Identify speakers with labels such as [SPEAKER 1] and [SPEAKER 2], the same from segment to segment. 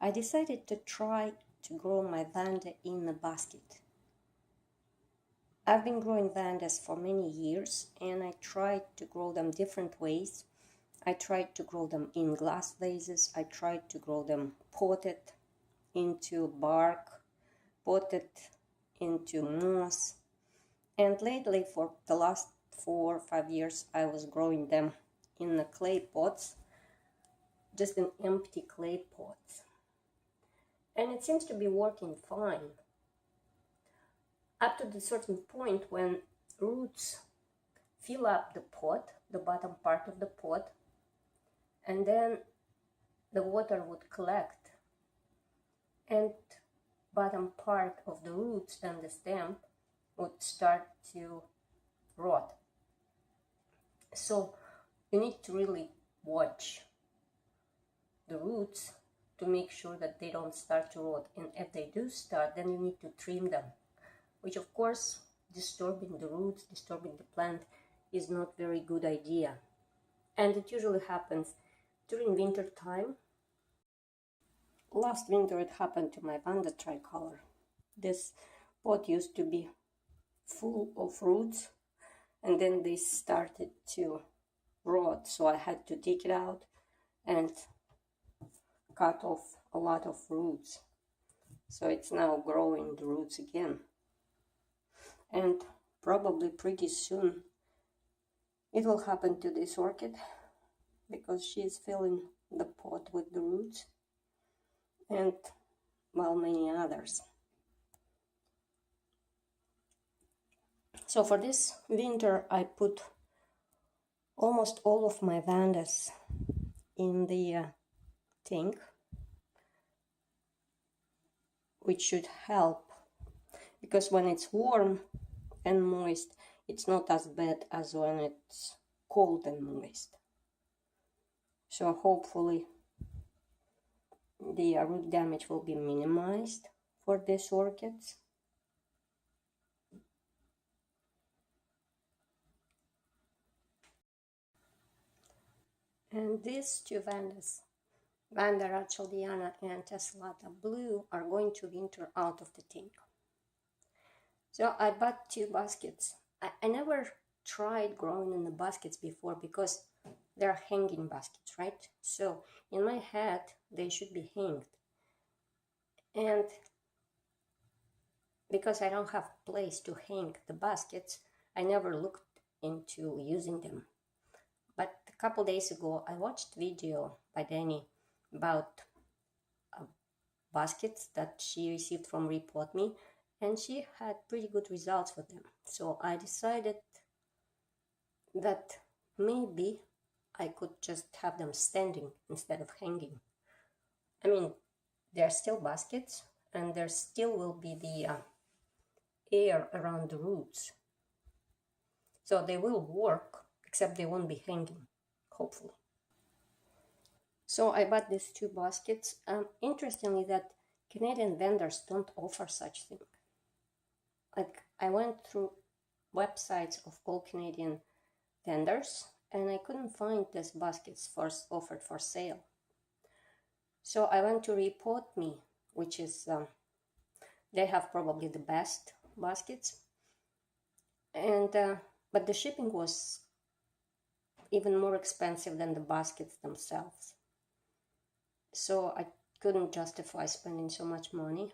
[SPEAKER 1] I decided to try to grow my Vanda in a basket. I've been growing Vandas for many years, and I tried to grow them different ways. I tried to grow them in glass vases. I tried to grow them potted into bark, potted into moss. And lately, for the last 4 or 5 years, I was growing them in the clay pots, just in empty clay pots. And it seems to be working fine. Up to the certain point when roots fill up the pot, the bottom part of the pot, and then the water would collect, and bottom part of the roots and the stem would start to rot. So you need to really watch the roots to make sure that they don't start to rot, and if they do start, then you need to trim them, which of course, disturbing the roots, disturbing the plant is not very good idea. And it usually happens during winter time. Last winter it happened to my Vanda tricolor. This pot used to be full of roots, and then they started to rot, so I had to take it out and cut off a lot of roots. So it's now growing the roots again. And probably pretty soon it will happen to this orchid, because she is filling the pot with the roots, and well, many others. So for this winter I put almost all of my Vandas in the tank, which should help, because when it's warm and moist, it's not as bad as when it's cold and moist. So hopefully the root damage will be minimized for these orchids. And these two Vandas, Vanda Rothschildiana and Tessellata Blue, are going to winter out of the tank. So I bought 2 baskets. I never tried growing in the baskets before, because they're hanging baskets, right? So in my head they should be hanged, and because I don't have place to hang the baskets, I never looked into using them. But a couple days ago I watched a video by Danny about baskets that she received from Report Me, and she had pretty good results with them. So I decided that maybe I could just have them standing instead of hanging. I mean, they're still baskets, and there still will be the air around the roots. So they will work, except they won't be hanging, hopefully. So I bought these 2 baskets. Interestingly, that Canadian vendors don't offer such thing. Like, I went through websites of all Canadian vendors, and I couldn't find these baskets offered for sale. So I went to Report Me, which is, they have probably the best baskets, and but the shipping was even more expensive than the baskets themselves. So I couldn't justify spending so much money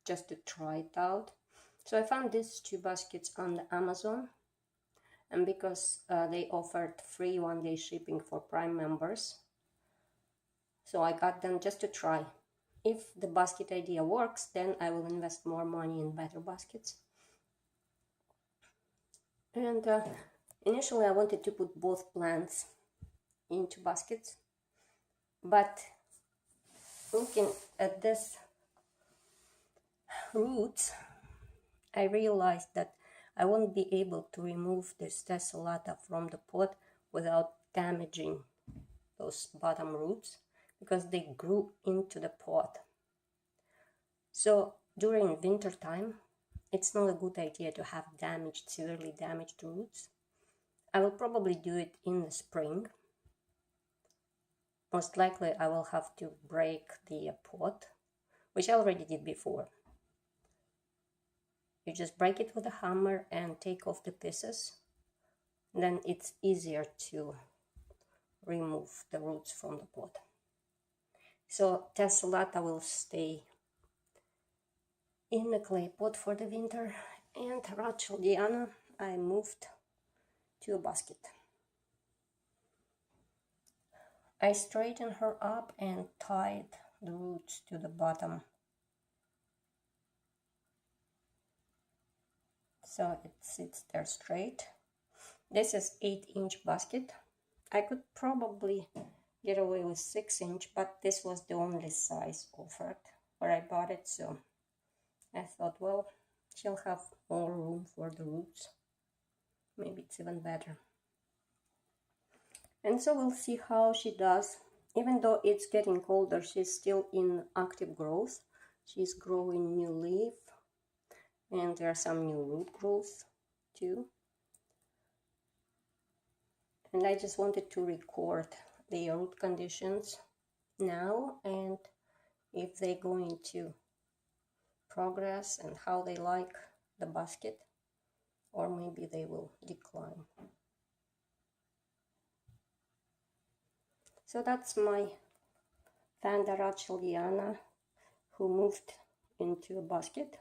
[SPEAKER 1] just to try it out. So I found these 2 baskets on the Amazon, and because they offered free 1-day shipping for Prime members, so I got them just to try. If the basket idea works, then I will invest more money in better baskets. And initially I wanted to put both plants into baskets, but looking at this roots, I realized that I won't be able to remove this tessellata from the pot without damaging those bottom roots, because they grew into the pot. So during winter time, it's not a good idea to have severely damaged roots. I will probably do it in the spring, most likely I will have to break the pot, which I already did before. You just break it with a hammer and take off the pieces. Then it's easier to remove the roots from the pot. So tessellata will stay in the clay pot for the winter, and Rothschildiana I moved to a basket. I straightened her up and tied the roots to the bottom, so it sits there straight. This is 8-inch basket. I could probably get away with 6-inch, but this was the only size offered where I bought it, so I thought, well, she'll have more room for the roots. Maybe it's even better. And so we'll see how she does. Even though it's getting colder, she's still in active growth. She's growing new leaf, and there are some new root growth too. And I just wanted to record the root conditions now, and if they're going to progress and how they like the basket, or maybe they will decline. So that's my Vanda Rothschildiana who moved into a basket.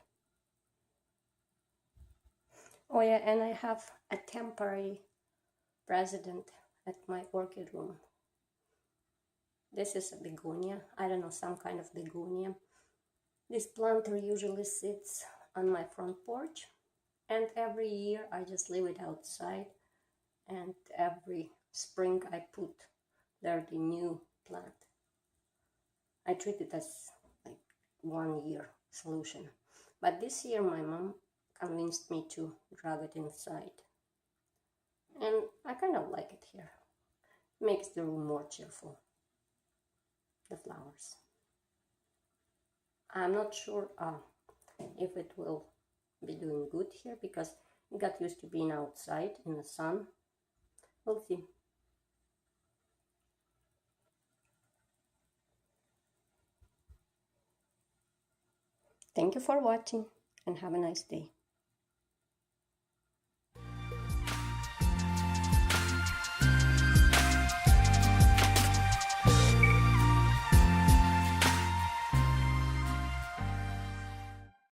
[SPEAKER 1] Oh yeah, and I have a temporary resident at my orchid room. This is a begonia. I don't know, some kind of begonia. This planter usually sits on my front porch, and every year I just leave it outside, and every spring I put there the new plant. I treat it as like 1 year solution. But this year my mom convinced me to drag it inside. And I kind of like it here. Makes the room more cheerful. The flowers. I'm not sure if it will be doing good here because it got used to being outside in the sun. We'll see. Thank you for watching and have a nice day.